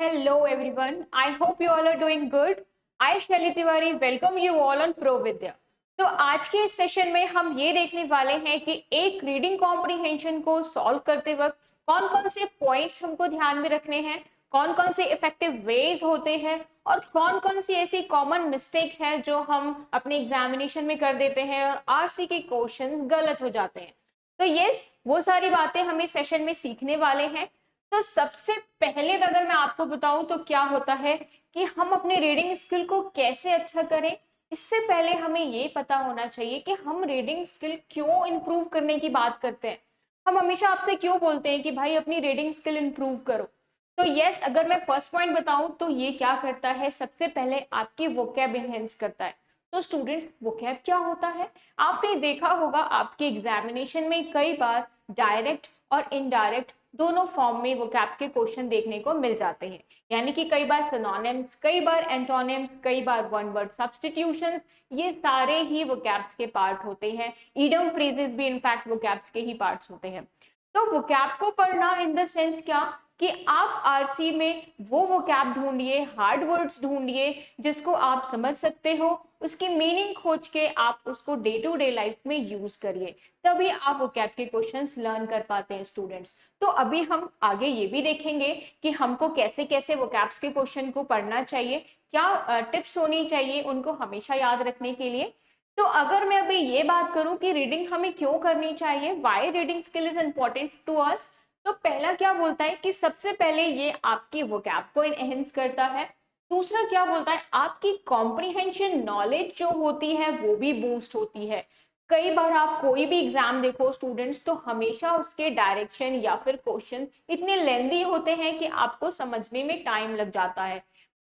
Hello everyone. I hope you all are doing good. I Shelly Tiwari welcome you all on Pro Vidya. तो आज के इस session में हम ये देखने वाले हैं कि एक रीडिंग कॉम्प्रिहेंशन को सॉल्व करते वक्त कौन कौन से पॉइंट्स हमको ध्यान में रखने हैं, कौन कौन से इफेक्टिव वेज होते हैं और कौन कौन सी ऐसी कॉमन मिस्टेक है जो हम अपने एग्जामिनेशन में कर देते हैं और आरसी के क्वेश्चंस गलत हो जाते हैं। तो यस, वो सारी बातें हम इस सेशन में सीखने वाले हैं। तो सबसे पहले अगर मैं आपको बताऊं तो क्या होता है कि हम अपने रीडिंग स्किल को कैसे अच्छा करें। इससे पहले हमें ये पता होना चाहिए कि हम रीडिंग स्किल क्यों इंप्रूव करने की बात करते हैं। हम हमेशा आपसे क्यों बोलते हैं कि भाई अपनी रीडिंग स्किल इंप्रूव करो। तो यस, अगर मैं फर्स्ट पॉइंट बताऊं तो ये क्या करता है, सबसे पहले आपकी वोकैब एनहेंस करता है। तो स्टूडेंट्स, वोकैब क्या होता है? आपने देखा होगा आपके एग्जामिनेशन में कई बार डायरेक्ट और इनडायरेक्ट दोनों फॉर्म में वोकैब के क्वेश्चन देखने को मिल जाते हैं। यानी कि कई बार सिनोनिम्स, कई बार एंटोनिम्स, कई बार वन वर्ड सब्स्टिट्यूशंस, ये सारे ही वोकैब्स के पार्ट होते हैं। इडियम फ्रेजेस भी इनफैक्ट वोकैब्स के ही पार्ट्स होते हैं। तो वोकैब को पढ़ना इन द सेंस क्या कि आप आरसी में वो वोकैब ढूंढिए, हार्ड वर्ड्स ढूंढिए जिसको आप समझ सकते हो, उसकी मीनिंग खोज के आप उसको डे टू डे लाइफ में यूज करिए, तभी आप वोकैब के क्वेश्चंस लर्न कर पाते हैं स्टूडेंट्स। तो अभी हम आगे ये भी देखेंगे कि हमको कैसे कैसे वोकैब्स के क्वेश्चन को पढ़ना चाहिए, क्या टिप्स होनी चाहिए उनको हमेशा याद रखने के लिए। तो अगर मैं अभी ये बात करूं कि रीडिंग हमें क्यों करनी चाहिए, why reading skill is important to us, तो पहला क्या बोलता है कि सबसे पहले ये आपकी वोकैब को एनहेंस करता है। दूसरा क्या बोलता है, आपकी कॉम्प्रिहेंशन नॉलेज जो होती है वो भी बूस्ट होती है। कई बार आप कोई भी एग्जाम देखो स्टूडेंट्स, तो हमेशा उसके डायरेक्शन या फिर क्वेश्चन इतने लेंदी होते हैं कि आपको समझने में टाइम लग जाता है।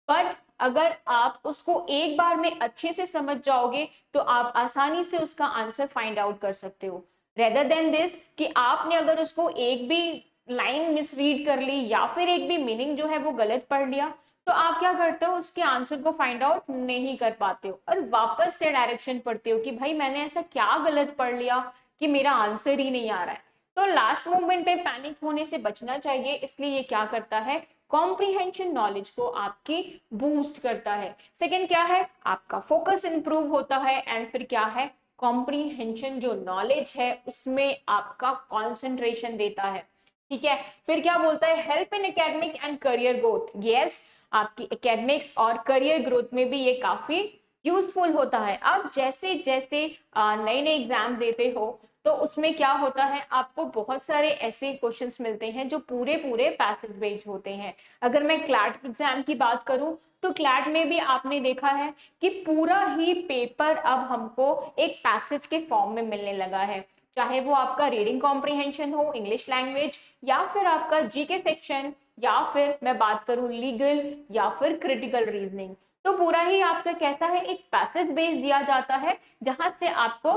बट अगर आप उसको एक बार में अच्छे से समझ जाओगे तो आप आसानी से उसका आंसर फाइंड आउट कर सकते हो, रेदर देन दिस कि आपने अगर उसको एक भी लाइन मिसरीड कर ली या फिर एक भी मीनिंग जो है वो गलत पढ़ लिया, तो आप क्या करते हो, उसके आंसर को फाइंड आउट नहीं कर पाते हो और वापस से डायरेक्शन पढ़ते हो कि भाई मैंने ऐसा क्या गलत पढ़ लिया कि मेरा आंसर ही नहीं आ रहा है। तो लास्ट मोमेंट पे पैनिक होने से बचना चाहिए, इसलिए ये क्या करता है, कॉम्प्रिहेंशन नॉलेज को आपकी बूस्ट करता है। सेकेंड क्या है, आपका फोकस इंप्रूव होता है। एंड फिर क्या है, कॉम्प्रिहेंशन जो नॉलेज है उसमें आपका कॉन्सेंट्रेशन देता है। ठीक है, फिर क्या बोलता है, help in academic and career growth. Yes, आपकी एकेडमिक्स और करियर ग्रोथ में भी ये काफी यूजफुल होता है। आप जैसे जैसे नए नए एग्जाम देते हो तो उसमें क्या होता है, आपको बहुत सारे ऐसे क्वेश्चंस मिलते हैं जो पूरे पूरे पैसेज बेस्ड होते हैं। अगर मैं क्लैट एग्जाम की बात करूं तो क्लैट में भी आपने देखा है कि पूरा ही पेपर अब हमको एक पैसेज के फॉर्म में मिलने लगा है, चाहे वो आपका रीडिंग कॉम्प्रिहेंशन हो, इंग्लिश लैंग्वेज, या फिर आपका जीके सेक्शन, या फिर मैं बात करूं लीगल या फिर क्रिटिकल रीजनिंग। तो पूरा ही आपका कैसा है, एक पैसेज बेस दिया जाता है जहां से आपको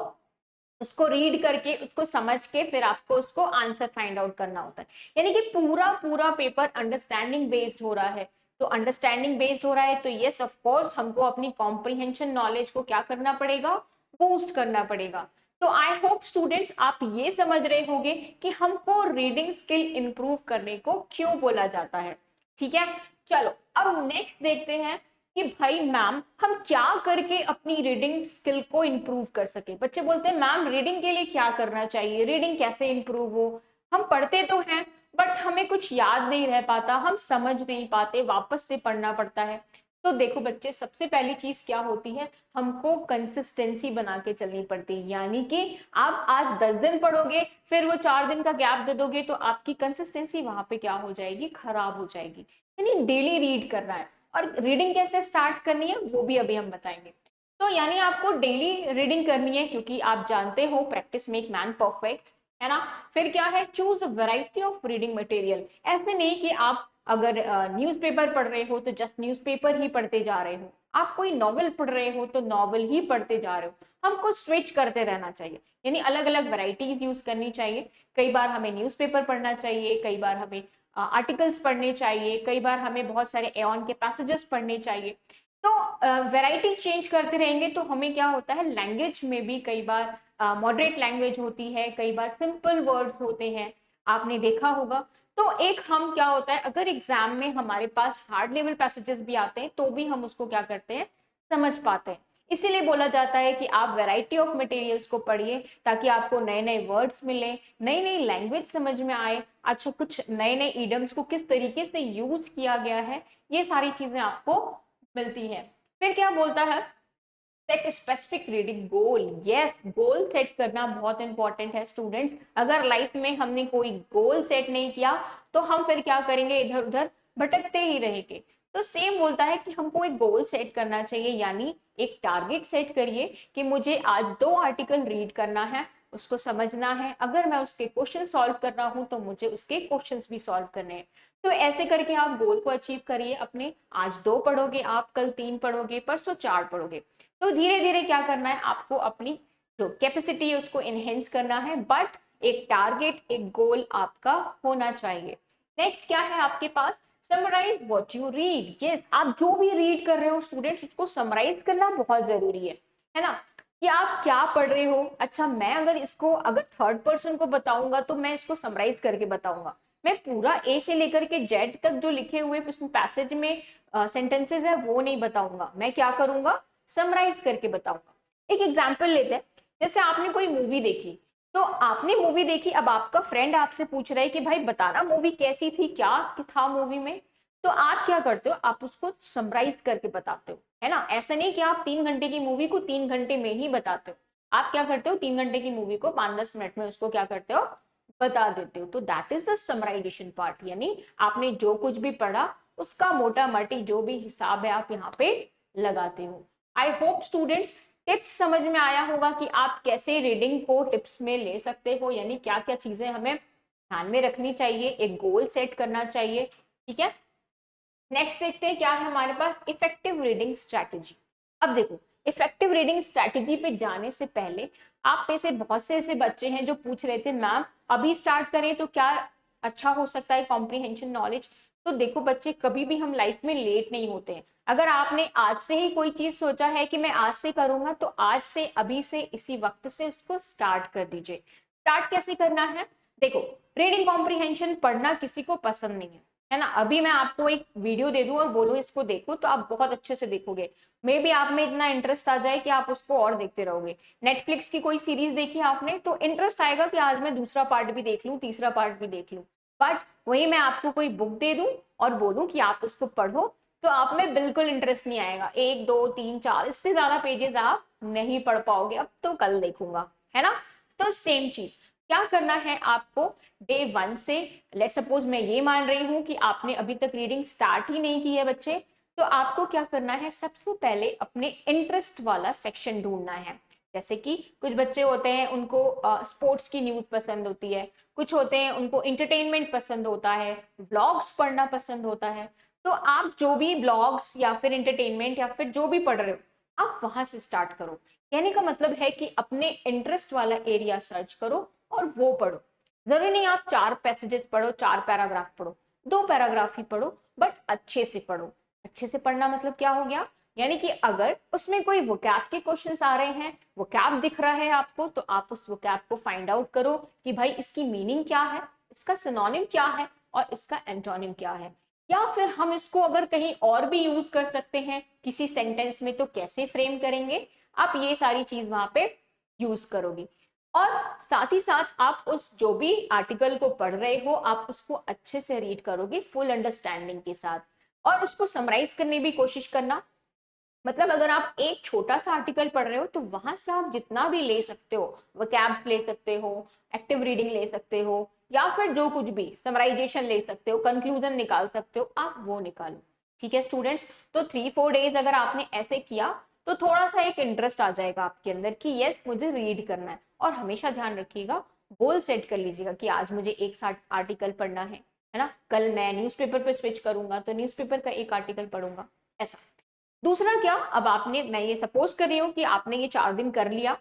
उसको रीड करके, उसको समझ के फिर आपको उसको आंसर फाइंड आउट करना होता है। यानी कि पूरा पूरा पेपर अंडरस्टैंडिंग बेस्ड हो रहा है। तो अंडरस्टैंडिंग बेस्ड हो रहा है तो यस ऑफ कोर्स हमको अपनी कॉम्प्रिहेंशन नॉलेज को क्या करना पड़ेगा, बूस्ट करना पड़ेगा। तो आई होप स्टूडेंट्स आप ये समझ रहे होंगे कि हमको रीडिंग स्किल इंप्रूव करने को क्यों बोला जाता है। ठीक है, चलो अब नेक्स्ट देखते हैं कि भाई मैम हम क्या करके अपनी रीडिंग स्किल को इंप्रूव कर सके। बच्चे बोलते हैं मैम रीडिंग के लिए क्या करना चाहिए, रीडिंग कैसे इंप्रूव हो। हम पढ़ते तो हैं बट हमें कुछ याद नहीं रह पाता, हम समझ नहीं पाते, वापस से पढ़ना पड़ता है। तो देखो बच्चे, सबसे पहली चीज क्या होती है, हमको कंसिस्टेंसी बना के चलनी पड़ती है। यानी कि आप आज 10 दिन पढ़ोगे फिर वो 4 दिन का गैप दे दोगे तो आपकी कंसिस्टेंसी वहां पे क्या हो जाएगी, खराब हो जाएगी। यानी डेली रीड करना है। और रीडिंग कैसे स्टार्ट करनी है वो भी अभी हम बताएंगे। तो यानी आपको डेली रीडिंग करनी है, क्योंकि आप जानते हो प्रैक्टिस मेक मैन परफेक्ट, है ना। फिर क्या है, choose variety of reading material. ऐसे नहीं कि आप अगर न्यूज़पेपर पढ़ रहे हो तो जस्ट न्यूज़पेपर ही पढ़ते जा रहे हो, आप कोई नॉवेल पढ़ रहे हो तो नॉवेल ही पढ़ते जा रहे हो। हमको स्विच करते रहना चाहिए, यानी अलग अलग वैरायटीज यूज करनी चाहिए। कई बार हमें न्यूज़पेपर पढ़ना चाहिए, कई बार हमें आर्टिकल्स पढ़ने चाहिए, कई बार हमें बहुत सारे एऑन के पैसेजेस पढ़ने चाहिए। तो वैरायटी चेंज करते रहेंगे तो हमें क्या होता है, लैंग्वेज में भी कई बार मॉडरेट लैंग्वेज होती है, कई बार सिंपल वर्ड्स होते हैं। आपने देखा होगा तो एक हम क्या होता है, अगर एग्जाम में हमारे पास हार्ड लेवल पैसेजेस भी आते हैं तो भी हम उसको क्या करते हैं, समझ पाते हैं। इसीलिए बोला जाता है कि आप वैरायटी ऑफ मटेरियल्स को पढ़िए ताकि आपको नए नए वर्ड्स मिले, नई नई लैंग्वेज समझ में आए, अच्छा कुछ नए नए ईडियम्स को किस तरीके से यूज किया गया है, ये सारी चीजें आपको मिलती है। फिर क्या बोलता है, सेट स्पेसिफिक रीडिंग गोल। यस, गोल सेट करना बहुत इंपॉर्टेंट है स्टूडेंट्स। अगर लाइफ में हमने कोई गोल सेट नहीं किया तो हम फिर क्या करेंगे, इधर उधर भटकते ही रहेंगे। तो सेम बोलता है कि हमको एक गोल सेट करना चाहिए, यानी एक टारगेट सेट करिए कि मुझे आज 2 आर्टिकल रीड करना है, उसको समझना है, अगर मैं उसके क्वेश्चन सॉल्व कर रहा हूं तो मुझे उसके क्वेश्चंस भी सॉल्व करने हैं। तो ऐसे करके आप गोल को अचीव करिए अपने। आज 2 पढ़ोगे आप, कल 3 पढ़ोगे, परसों 4 पढ़ोगे। तो धीरे धीरे क्या करना है, आपको अपनी जो कैपेसिटी है उसको इनहेंस करना है, बट एक टारगेट, एक गोल आपका होना चाहिए। नेक्स्ट क्या है आपके पास, summarise what you read. Yes, आप जो भी रीड कर रहे हो स्टूडेंट्स, उसको समराइज करना बहुत जरूरी है ना, कि आप क्या पढ़ रहे हो। अच्छा, मैं अगर इसको अगर थर्ड पर्सन को बताऊंगा तो मैं इसको समराइज करके बताऊंगा। मैं पूरा ए से लेकर के जेड तक जो लिखे हुए पैसेज में सेंटेंसेस है वो नहीं बताऊंगा, मैं क्या करूंगा, समराइज करके बताऊंगा। एक एग्जाम्पल लेते हैं, जैसे आपने कोई मूवी देखी, तो आपने मूवी देखी, अब आपका फ्रेंड आपसे पूछ रहा है कि भाई बताना मूवी कैसी थी, क्या था मूवी में। तो आप क्या करते हो, आप उसको समराइज करके बताते हो, है ना। ऐसा नहीं कि आप 3 घंटे की मूवी को 3 घंटे में ही बताते हो, आप क्या करते हो, 3 घंटे की मूवी को 5-10 मिनट में उसको क्या करते हो, बता देते हो। तो that is the summarization part, यानी आपने जो कुछ भी पढ़ा उसका मोटा मोटी जो भी हिसाब है आप यहाँ पे लगाते हो। आई होप स्टूडेंट्स टिप्स समझ में आया होगा कि आप कैसे रीडिंग को टिप्स में ले सकते हो, यानी क्या क्या चीजें हमें ध्यान में रखनी चाहिए, एक गोल सेट करना चाहिए। ठीक है, नेक्स्ट देखते हैं क्या है हमारे पास, इफेक्टिव रीडिंग स्ट्रैटेजी। अब देखो, इफेक्टिव रीडिंग स्ट्रैटेजी पे जाने से पहले आप में से बहुत से ऐसे बच्चे हैं जो पूछ रहे थे मैम अभी स्टार्ट करें तो क्या अच्छा हो सकता है कॉम्प्रिहेंशन नॉलेज। तो देखो बच्चे, कभी भी हम लाइफ में लेट नहीं होते हैं। अगर आपने आज से ही कोई चीज सोचा है कि मैं आज से करूंगा, तो आज से, अभी से, इसी वक्त से उसको स्टार्ट कर दीजिए। स्टार्ट कैसे करना है, देखो, रीडिंग कॉम्प्रिहेंशन पढ़ना किसी को पसंद नहीं है ना। अभी मैं आपको एक वीडियो दे दूं और बोलूं इसको देखो, तो आप बहुत अच्छे से देखोगे, मे बी आप में इतना इंटरेस्ट आ जाए कि आप उसको और देखते रहोगे। नेटफ्लिक्स की कोई सीरीज देखी आपने तो इंटरेस्ट आएगा कि आज मैं दूसरा पार्ट भी देख लूं, तीसरा पार्ट भी देख लूं। बट वही मैं आपको कोई बुक दे दूं और बोलूं कि आप उसको पढ़ो, तो आप में बिल्कुल इंटरेस्ट नहीं आएगा। 1 2 3 4 इससे ज्यादा पेजेस आप नहीं पढ़ पाओगे, अब तो कल देखूंगा, है ना। तो सेम चीज क्या करना है आपको, डे 1 से, लेट सपोज मैं ये मान रही हूं कि आपने अभी तक रीडिंग स्टार्ट ही नहीं की है बच्चे, तो आपको क्या करना है, सबसे पहले अपने इंटरेस्ट वाला सेक्शन ढूंढना है। जैसे कि कुछ बच्चे होते हैं उनको स्पोर्ट्स की न्यूज पसंद होती है, कुछ होते हैं उनको इंटरटेनमेंट पसंद होता है, व्लॉग्स पढ़ना पसंद होता है। तो आप जो भी ब्लॉग्स या फिर इंटरटेनमेंट या फिर जो भी पढ़ रहे हो, आप वहां से स्टार्ट करो। कहने का मतलब है कि अपने इंटरेस्ट वाला एरिया सर्च करो और वो पढ़ो। जरूरी नहीं आप 4 पैसेजेस पढ़ो, 4 पैराग्राफ पढ़ो, 2 पैराग्राफ ही पढ़ो, बट अच्छे से पढ़ो। अच्छे से पढ़ना मतलब क्या हो गया, यानी कि अगर उसमें कोई वोकैब के क्वेश्चंस आ रहे हैं, वोकैब दिख रहा है आपको, तो आप उस वोकैब को फाइंड आउट करो कि भाई इसकी मीनिंग क्या है, इसका सिनोनिम क्या है और इसका एंटोनिम क्या है। या फिर हम इसको अगर कहीं और भी यूज कर सकते हैं किसी सेंटेंस में, तो कैसे फ्रेम करेंगे, आप ये सारी चीज वहां पे यूज करोगे। और साथ ही साथ आप उस जो भी आर्टिकल को पढ़ रहे हो, आप उसको अच्छे से रीड करोगे फुल अंडरस्टैंडिंग के साथ, और उसको समराइज करने की कोशिश करना। मतलब अगर आप एक छोटा सा आर्टिकल पढ़ रहे हो तो वहां से आप जितना भी ले सकते हो, वोकैब्स ले सकते हो, एक्टिव रीडिंग ले सकते हो, या फिर जो कुछ भी समराइजेशन ले सकते हो, कंक्लूजन निकाल सकते हो, आप वो निकालो। ठीक है स्टूडेंट्स, तो 3-4 डेज अगर आपने ऐसे किया तो थोड़ा सा एक इंटरेस्ट आ जाएगा आपके अंदर कि यस मुझे रीड करना है। और हमेशा ध्यान रखिएगा, गोल सेट कर लीजिएगा कि आज मुझे एक साथ आर्टिकल पढ़ना है ना, कल मैं न्यूज़पेपर पे स्विच करूंगा तो न्यूज़पेपर का एक आर्टिकल पढ़ूंगा, ऐसा। दूसरा क्या, अब आपने, मैं ये सपोज कर रही हूँ कि आपने ये 4 दिन कर लिया,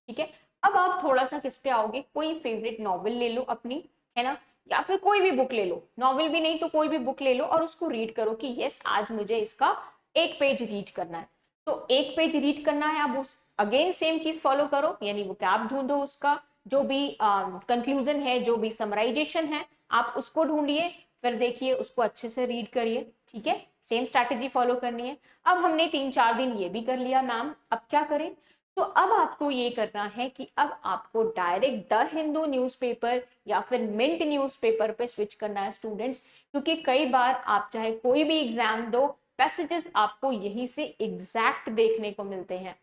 ठीक है। अब आप थोड़ा सा किस पे आओगे, कोई फेवरेट नॉवल ले लो अपनी, है ना, या फिर कोई भी बुक ले लो, नॉवल भी नहीं तो कोई भी बुक ले लो और उसको रीड करो कि यस आज मुझे इसका एक पेज रीड करना है। तो एक पेज रीड करना है, अब उस अगेन सेम चीज फॉलो करो, यानी वो कैप ढूंढो, उसका जो भी कंक्लूजन है, जो भी समराइजेशन है, आप उसको ढूंढिए, फिर देखिए उसको अच्छे से रीड करिए, ठीक है। सेम स्ट्रैटेजी फॉलो करनी है। अब हमने 3-4 दिन ये भी कर लिया मैम, अब क्या करें? तो अब आपको ये करना है कि अब आपको डायरेक्ट द हिंदू न्यूज़पेपर या फिर मिंट न्यूज़पेपर पे स्विच करना है स्टूडेंट्स, क्योंकि कई बार आप चाहे कोई भी एग्जाम दो, पैसेजेस आपको यहीं से एग्जैक्ट देखने को मिलते हैं।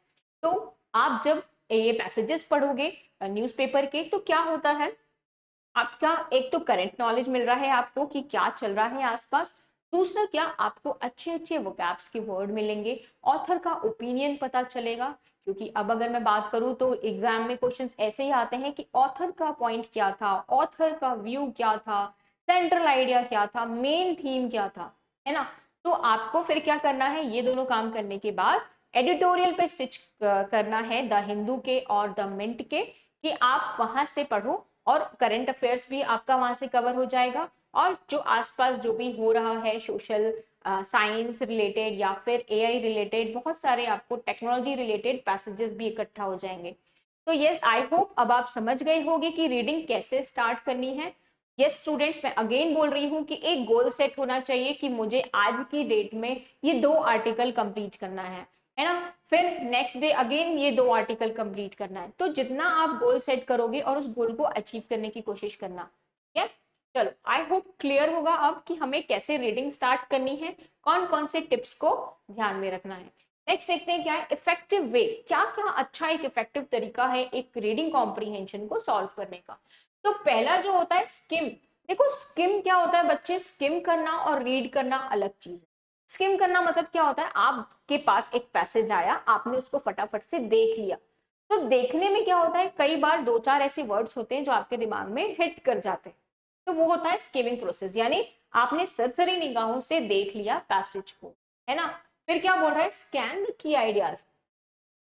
तो आप जब ये पैसेजेस पढ़ोगे न्यूज़पेपर के, तो क्या होता है, आपका एक तो करंट नॉलेज मिल रहा है आपको कि क्या चल रहा है आसपास, दूसरा क्या आपको अच्छे अच्छे वोकैब्स के वर्ड मिलेंगे, ऑथर का ओपिनियन पता चलेगा। क्योंकि अब अगर मैं बात करूं तो एग्जाम में क्वेश्चंस ऐसे ही आते हैं कि ऑथर का पॉइंट क्या था, ऑथर का व्यू क्या था, सेंट्रल आइडिया क्या था, मेन थीम क्या था, है ना। तो आपको फिर क्या करना है, ये दोनों काम करने के बाद एडिटोरियल पे स्टिच करना है द हिंदू के और द मिंट के, कि आप वहां से पढ़ो और करंट अफेयर्स भी आपका वहां से कवर हो जाएगा, और जो आसपास जो भी हो रहा है सोशल साइंस रिलेटेड या फिर एआई रिलेटेड, बहुत सारे आपको टेक्नोलॉजी रिलेटेड पैसेजेस भी इकट्ठा हो जाएंगे। तो यस, आई होप अब आप समझ गए होंगे कि रीडिंग कैसे स्टार्ट करनी है। यस स्टूडेंट्स, मैं अगेन बोल रही हूँ कि एक गोल सेट होना चाहिए कि मुझे आज की डेट में ये 2 आर्टिकल कंप्लीट करना है ना। फिर नेक्स्ट डे अगेन ये 2 आर्टिकल कंप्लीट करना है। तो जितना आप गोल सेट करोगे और उस गोल को अचीव करने की कोशिश करना, ठीक है। चलो, आई होप क्लियर होगा अब कि हमें कैसे रीडिंग स्टार्ट करनी है, कौन कौन से टिप्स को ध्यान में रखना है। नेक्स्ट देखते हैं क्या है इफेक्टिव वे, क्या क्या अच्छा एक इफेक्टिव तरीका है एक रीडिंग कॉम्प्रीहेंशन को सॉल्व करने का। तो पहला जो होता है स्किम। देखो स्किम क्या होता है बच्चे, स्किम करना और रीड करना अलग चीज है। स्किम करना मतलब क्या होता है, आपके पास एक पैसेज आया, आपने उसको फटाफट से देख लिया। तो देखने में क्या होता है, कई बार 2-4 ऐसे वर्ड्स होते हैं जो आपके दिमाग में हिट कर जाते हैं, तो वो होता है स्किमिंग प्रोसेस, यानी आपने सरसरी निगाहों से देख लिया पैसेज को, है ना। फिर क्या बोल रहा है, स्कैन द की आइडियाज।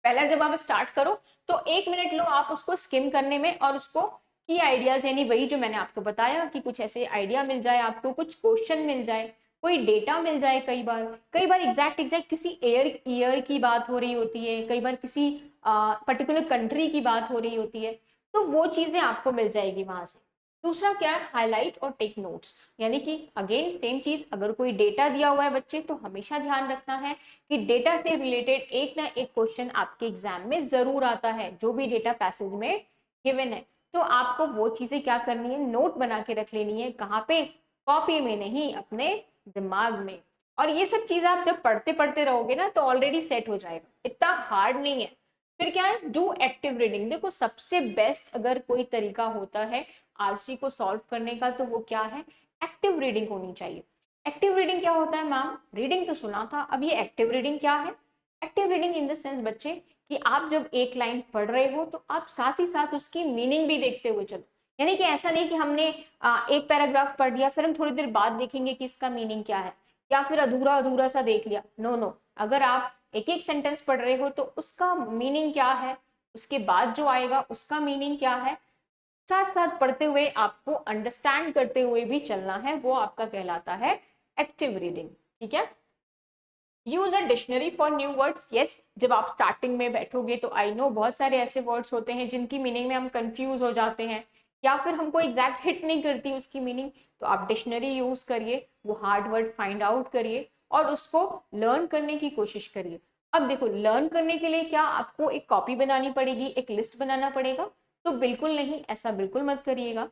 पहला जब आप स्टार्ट करो तो 1 मिनट लो आप उसको स्किम करने में, और उसको की आइडियाज यानी वही जो मैंने आपको बताया कि कुछ ऐसे आइडिया मिल जाए आपको, कुछ क्वेश्चन मिल जाए, कोई डेटा मिल जाए। कई बार एग्जैक्ट एग्जैक्ट किसी ईयर की बात हो रही होती है, कई बार किसी पर्टिकुलर कंट्री की बात हो रही होती है, तो वो चीजें आपको मिल जाएगी वहां से। दूसरा क्या है, हाईलाइट और टेक नोट्स, यानी कि अगेन सेम चीज, अगर कोई डेटा दिया हुआ है बच्चे तो हमेशा ध्यान रखना है कि डेटा से रिलेटेड एक ना एक क्वेश्चन आपके एग्जाम में जरूर आता है, जो भी डेटा पैसेज में गिवन है। तो आपको वो चीजें क्या करनी है, नोट बना के रख लेनी है, कहाँ पे, कॉपी में नहीं, अपने दिमाग में। और ये सब चीजें आप जब पढ़ते पढ़ते रहोगे ना तो ऑलरेडी सेट हो जाएगा, इतना हार्ड नहीं है। फिर क्या है, डू एक्टिव रीडिंग। देखो सबसे बेस्ट अगर कोई तरीका होता है आरसी को सॉल्व करने का, तो वो क्या है, एक्टिव रीडिंग होनी चाहिए। एक्टिव रीडिंग क्या होता है मैम, रीडिंग तो सुना था, अब ये एक्टिव रीडिंग क्या है। Active reading in the sense बच्चे कि आप जब एक लाइन पढ़ रहे हो तो आप साथ ही साथ उसकी मीनिंग भी देखते हुए चलो। यानी कि ऐसा नहीं कि हमने एक पैराग्राफ पढ़ लिया फिर हम थोड़ी देर बाद देखेंगे कि इसका मीनिंग क्या है, या फिर अधूरा अधूरा सा देख लिया। नो नो, अगर आप एक एक सेंटेंस पढ़ रहे हो तो उसका मीनिंग क्या है, उसके बाद जो आएगा उसका मीनिंग क्या है, साथ साथ पढ़ते हुए आपको अंडरस्टैंड करते हुए भी चलना है, वो आपका कहलाता है एक्टिव रीडिंग, ठीक है। Use a dictionary for new words. Yes, जब आप स्टार्टिंग में बैठोगे तो आई नो बहुत सारे ऐसे वर्ड्स होते हैं जिनकी मीनिंग में हम कंफ्यूज हो जाते हैं, या फिर हमको एग्जैक्ट हिट नहीं करती उसकी मीनिंग, तो आप डिक्शनरी यूज करिए, वो हार्ड वर्ड फाइंड आउट करिए और उसको लर्न करने की कोशिश करिए। अब देखो लर्न करने के लिए क्या आपको एक कॉपी बनानी पड़ेगी, एक लिस्ट बनाना पड़ेगा, तो बिल्कुल नहीं, ऐसा बिल्कुल मत करिएगा।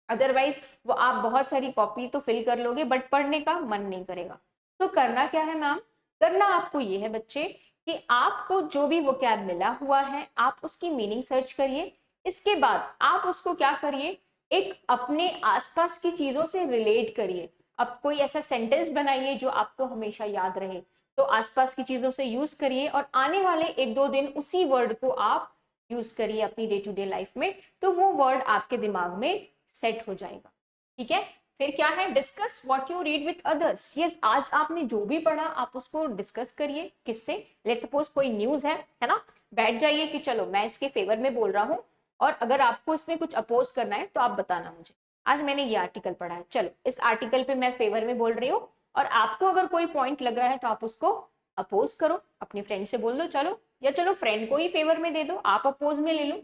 अदरवाइज वो आप बहुत सारी कॉपी तो फिल कर लोगे बट पढ़ने का मन नहीं करेगा। तो करना क्या है मैम, करना आपको ये है बच्चे कि आपको जो भी वोकैब मिला हुआ है आप उसकी मीनिंग सर्च करिए। इसके बाद आप उसको क्या करिए, एक अपने आसपास की चीजों से रिलेट करिए। अब कोई ऐसा सेंटेंस बनाइए जो आपको हमेशा याद रहे, तो आसपास की चीजों से यूज करिए और आने वाले 1-2 दिन उसी वर्ड को आप यूज करिए अपनी डे टू डे लाइफ में, तो वो वर्ड आपके दिमाग में सेट हो जाएगा, ठीक है। फिर क्या है, discuss what you read with others. Yes, आज आपने जो भी पढ़ा आप उसको डिस्कस करिए, किससे, लेट सपोज कोई न्यूज है ना, बैठ जाइए कि चलो मैं इसके फेवर में बोल रहा हूँ, और अगर आपको इसमें कुछ अपोज करना है तो आप बताना मुझे, आज मैंने ये आर्टिकल पढ़ा है, चलो इस आर्टिकल पे मैं फेवर में बोल रही हूँ, और आपको अगर कोई पॉइंट लग रहा है तो आप उसको अपोज करो, अपने फ्रेंड से बोल दो चलो, या चलो फ्रेंड को ही फेवर में दे दो, आप अपोज में ले लो।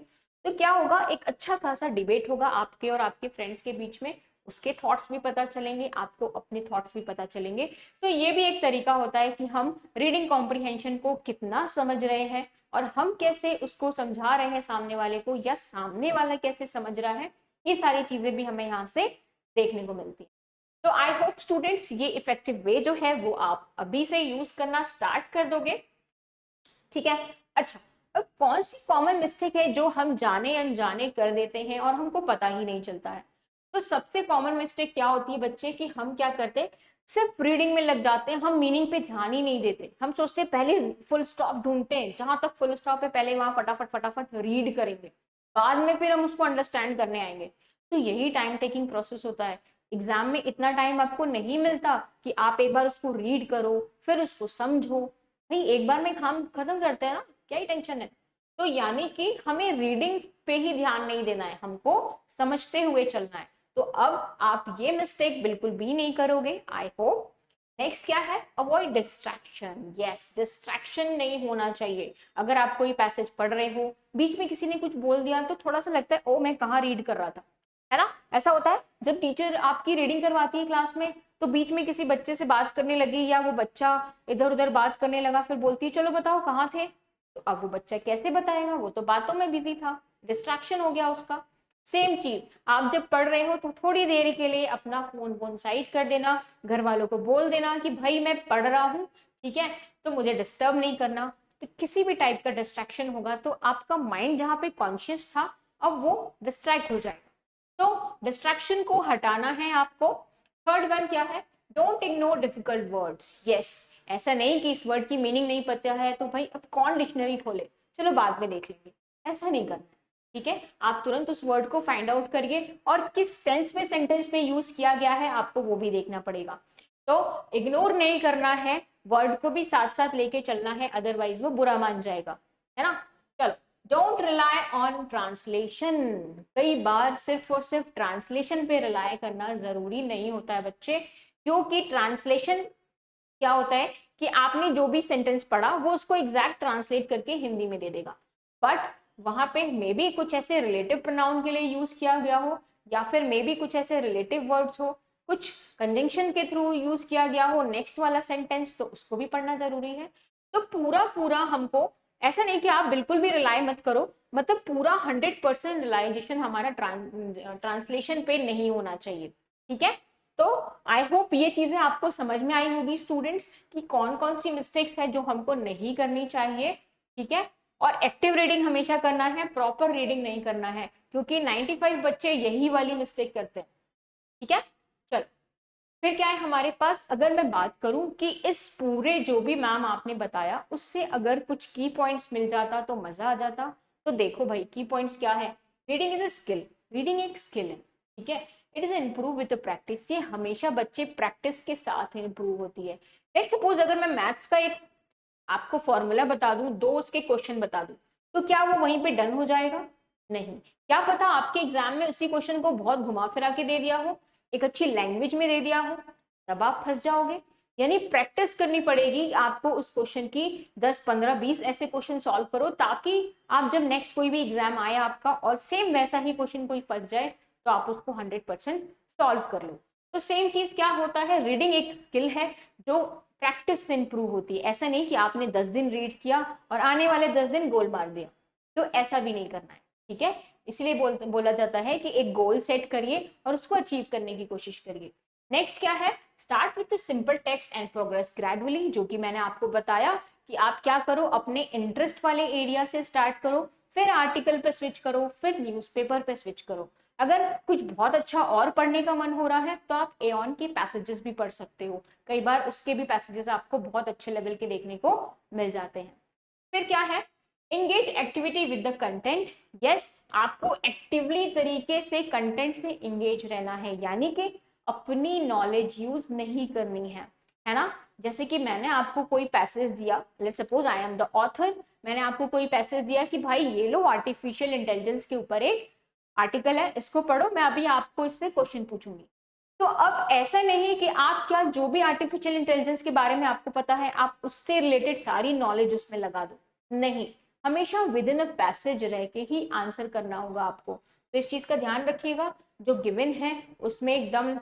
तो क्या होगा, एक अच्छा खासा डिबेट होगा आपके और आपके फ्रेंड्स के बीच में, उसके थॉट्स भी पता चलेंगे, आपको अपने थॉट्स भी पता चलेंगे। तो ये भी एक तरीका होता है कि हम रीडिंग कॉम्प्रिहेंशन को कितना समझ रहे हैं और हम कैसे उसको समझा रहे हैं सामने वाले को, या सामने वाला कैसे समझ रहा है। ये सारी चीजें भी हमें यहाँ से देखने को मिलती है। तो आई होप स्टूडेंट्स ये इफेक्टिव वे जो है वो आप अभी से यूज करना स्टार्ट कर दोगे। ठीक है। अच्छा, अब कौन सी कॉमन मिस्टेक है जो हम जाने अनजाने कर देते हैं और हमको पता ही नहीं चलता है? तो सबसे कॉमन मिस्टेक क्या होती है बच्चे, कि हम क्या करते हैं, सिर्फ रीडिंग में लग जाते हैं, हम मीनिंग पे ध्यान ही नहीं देते। हम सोचते हैं पहले फुल स्टॉप ढूंढते हैं, जहां तक फुल स्टॉप है पहले वहां फटाफट फटाफट रीड करेंगे, बाद में फिर हम उसको अंडरस्टैंड करने आएंगे। तो यही टाइम टेकिंग प्रोसेस होता है। एग्जाम में इतना टाइम आपको नहीं मिलता कि आप एक बार उसको रीड करो फिर उसको समझो। भाई एक बार में काम खत्म करते हैं ना, क्या ही टेंशन है। तो यानी कि हमें रीडिंग पे ही ध्यान नहीं देना है, हमको समझते हुए चलना है। तो अब आप ये मिस्टेक बिल्कुल भी नहीं करोगे, आई होप। नेक्स्ट क्या है, अवॉइड डिस्ट्रैक्शन। यस, डिस्ट्रैक्शन नहीं होना चाहिए। अगर आप कोई पैसेज पढ़ रहे हो, बीच में किसी ने कुछ बोल दिया तो थोड़ा सा लगता है ओ मैं कहाँ रीड कर रहा था, है ना। ऐसा होता है जब टीचर आपकी रीडिंग करवाती है क्लास में, तो बीच में किसी बच्चे से बात करने लगी या वो बच्चा इधर उधर बात करने लगा, फिर बोलती है चलो बताओ कहाँ थे। तो अब वो बच्चा कैसे बताएगा, वो तो बातों में बिजी था, डिस्ट्रैक्शन हो गया उसका। सेम चीज, आप जब पढ़ रहे हो तो थोड़ी देर के लिए अपना फोन साइड कर देना, घर वालों को बोल देना कि भाई मैं पढ़ रहा हूँ, ठीक है, तो मुझे डिस्टर्ब नहीं करना। तो किसी भी टाइप का डिस्ट्रैक्शन होगा तो आपका माइंड जहाँ पे कॉन्शियस था अब वो डिस्ट्रैक्ट हो जाएगा। तो डिस्ट्रैक्शन को हटाना है आपको। थर्ड वन क्या है, don't ignore difficult words. Yes, ऐसा नहीं कि इस वर्ड की मीनिंग नहीं पता है तो भाई अब कौन डिक्शनरी खोले, चलो बाद में देख लेंगे, ऐसा नहीं करना। ठीक है, आप तुरंत उस वर्ड को फाइंड आउट करिए और किस सेंस में सेंटेंस में यूज किया गया है आपको वो भी देखना पड़ेगा। तो इग्नोर नहीं करना है, वर्ड को भी साथ साथ लेके चलना है, अदरवाइज वो बुरा मान जाएगा, है ना। चलो, डोंट रिलाई ऑन ट्रांसलेशन। कई बार सिर्फ और सिर्फ ट्रांसलेशन पे रिलाई करना जरूरी नहीं होता है बच्चे, क्योंकि ट्रांसलेशन क्या होता है कि आपने जो भी सेंटेंस पढ़ा वो उसको एग्जैक्ट ट्रांसलेट करके हिंदी में दे देगा, बट वहां पे मे बी कुछ ऐसे रिलेटिव प्रोनाउन के लिए यूज किया गया हो, या फिर मे बी कुछ ऐसे रिलेटिव वर्ड्स हो, कुछ कंजंक्शन के थ्रू यूज किया गया हो नेक्स्ट वाला सेंटेंस, तो उसको भी पढ़ना जरूरी है। तो पूरा पूरा हमको, ऐसा नहीं कि आप बिल्कुल भी रिलाई मत करो, मतलब पूरा 100% रिलाइजेशन हमारा ट्रांसलेशन पे नहीं होना चाहिए। ठीक है, तो आई होप ये चीजें आपको समझ में आई होगी स्टूडेंट्स, कि कौन कौन सी मिस्टेक्स है जो हमको नहीं करनी चाहिए। ठीक है, और एक्टिव रीडिंग हमेशा करना है, प्रॉपर रीडिंग नहीं करना है, क्योंकि 95 बच्चे यही वाली मिस्टेक करते हैं। ठीक है, चलो फिर क्या है हमारे पास, अगर मैं बात करूं कि इस पूरे जो भी मैम आपने बताया उससे अगर कुछ की पॉइंट्स मिल जाता तो मजा आ जाता। तो देखो भाई, की पॉइंट्स क्या है, reading is a skill, reading एक स्किल है। ठीक है, it is improve with practice, ये हमेशा बच्चे प्रैक्टिस के साथ इम्प्रूव होती है। लेट सपोज अगर मैं मैथ्स का एक आपको फॉर्मूला बता दूं, दो उसके क्वेश्चन बता दूं, तो क्या वो वहीं पे डन हो जाएगा? नहीं, क्या पता आपके एग्जाम में उसी क्वेश्चन को बहुत घुमा फिरा के दे दिया हो, एक अच्छी लैंग्वेज में दे दिया हो, तब आप फंस जाओगे। यानी प्रैक्टिस करनी पड़ेगी आपको उस क्वेश्चन की, 10 15 20 ऐसे क्वेश्चन सॉल्व करो, ताकि आप जब नेक्स्ट कोई भी एग्जाम आए आपका और सेम वैसा ही क्वेश्चन कोई फंस जाए तो आप उसको 100% सॉल्व कर लो। तो सेम चीज क्या होता है, रीडिंग एक स्किल है जो प्रैक्टिस से इंप्रूव होती है। ऐसा नहीं कि आपने 10 दिन रीड किया और आने वाले 10 दिन गोल मार दिया, तो ऐसा भी नहीं करना है। ठीक है, इसलिए बोला जाता है कि एक गोल सेट करिए और उसको अचीव करने की कोशिश करिए। नेक्स्ट क्या है, start with simple text and progress gradually, जो कि मैंने आपको बताया कि आप क्या करो, अपने इंटरेस्ट वाले एरिया से स्टार्ट करो, फिर आर्टिकल पे स्विच करो, फिर न्यूज़पेपर पे स्विच करो। अगर कुछ बहुत अच्छा और पढ़ने का मन हो रहा है तो आप एऑन के पैसेजेस भी पढ़ सकते हो, कई बार उसके भी पैसेजेस आपको बहुत अच्छे लेवल के देखने को मिल जाते हैं। फिर क्या है, engage activity with the content. Yes, आपको एक्टिवली तरीके से कंटेंट से एंगेज रहना है, यानी कि अपनी नॉलेज यूज नहीं करनी है ना। जैसे कि मैंने आपको कोई पैसेज दिया, let suppose I am the author, मैंने आपको कोई पैसेज दिया कि भाई ये लो आर्टिफिशियल इंटेलिजेंस के ऊपर एक आर्टिकल है, इसको पढ़ो, मैं अभी आपको इससे क्वेश्चन पूछूंगी। तो अब ऐसा नहीं कि आप क्या जो भी आर्टिफिशियल इंटेलिजेंस के बारे में आपको पता है आप उससे रिलेटेड सारी नॉलेज उसमें लगा दो, नहीं, हमेशा विद इन अ पैसेज रह के ही आंसर करना होगा आपको। तो इस चीज का ध्यान रखिएगा। जो गिवन है उसमें एकदम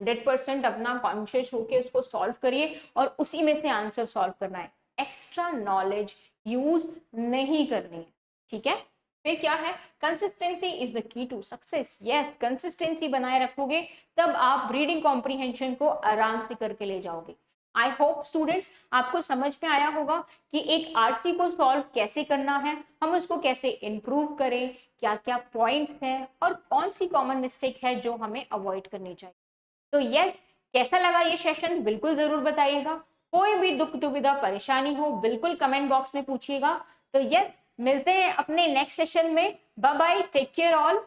100% अपना कॉन्शियस होके उसको सॉल्व करिए और उसी में से आंसर सॉल्व करना है, एक्स्ट्रा नॉलेज यूज नहीं करनी है, ठीक है। फिर क्या है, consistency is the key to success. Yes, consistency बनाए रखोगे तब आप रीडिंग कॉम्प्रीहेंशन को आराम से करके ले जाओगे। आई होप स्टूडेंट्स आपको समझ में आया होगा कि एक आरसी को सॉल्व कैसे करना है, हम उसको कैसे इंप्रूव करें, क्या क्या पॉइंट्स हैं और कौन सी कॉमन मिस्टेक है जो हमें अवॉइड करनी चाहिए। तो यस, कैसा लगा ये सेशन बिल्कुल जरूर बताइएगा। कोई भी दुख दुविधा परेशानी हो बिल्कुल कमेंट बॉक्स में पूछिएगा। तो यस, मिलते हैं अपने नेक्स्ट सेशन में। Bye bye, take care all.